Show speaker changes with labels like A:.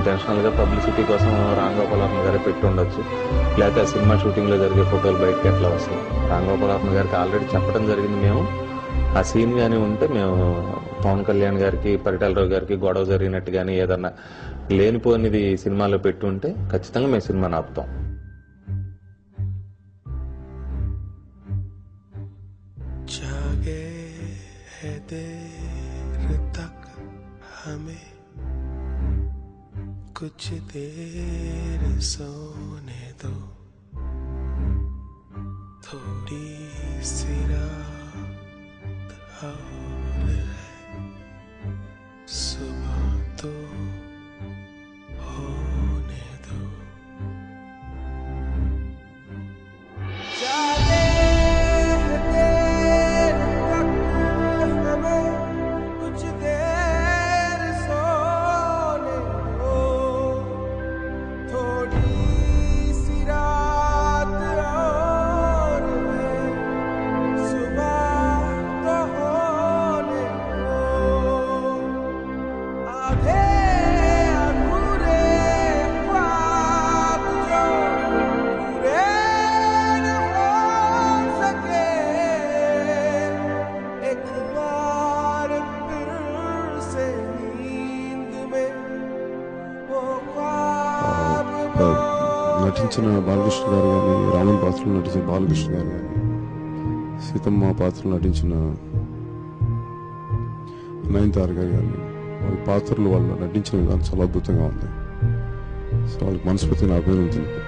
A: ఇంటెన్షనల్గా publicity కోసం రామ్ గోపాల్ వర్మ గారే పెట్టి ఉండొచ్చు. లేకపోతే ఆ సినిమా షూటింగ్లో జరిగే ఫోటోలు బయటకి ఎట్లా వస్తాయి? రామ్ గోపాల్ వర్మ గారికి ఆల్రెడీ చెప్పడం జరిగింది. మేము ఆ సీన్ కానీ ఉంటే మేము పవన్ కళ్యాణ్ గారికి, పరిటాలరావు గారికి గొడవ జరిగినట్టు కానీ ఏదన్నా లేనిపోనిది సినిమాలో పెట్టి ఉంటే ఖచ్చితంగా మేము సినిమాని ఆపుతాం.
B: जागे है देर तक हमें कुछ देर सोने दो, थोड़ी सी रात और है, सुबह तो होने दो।
C: నటించిన బాలకృష్ణ గారు కానీ, రామన్ పాత్రలో నటించిన బాలకృష్ణ గారు కానీ, సీతమ్మ పాత్రలో నటించిన నయనతార గారు కానీ, వాళ్ళ పాత్రలు వాళ్ళు నటించిన విధానం చాలా అద్భుతంగా ఉంది. సో వాళ్ళకి మనస్ఫూర్తిగా అభినందనలు తెలుపు.